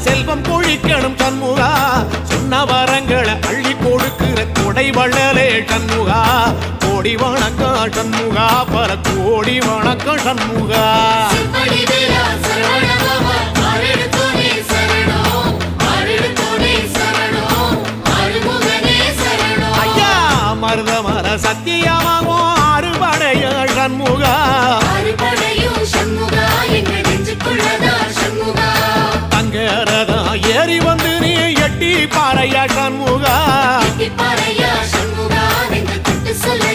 செல்வம் கொழிக்கணும் சண்முகா சொன்ன வரங்களை அள்ளி கொடுக்கிற கொடை வள்ளலே சண்முகா கோடி வணக்கம் சண்முகா பல கோடி வணக்கம் சண்முகா ஐயா மருதமர சத்தியமாக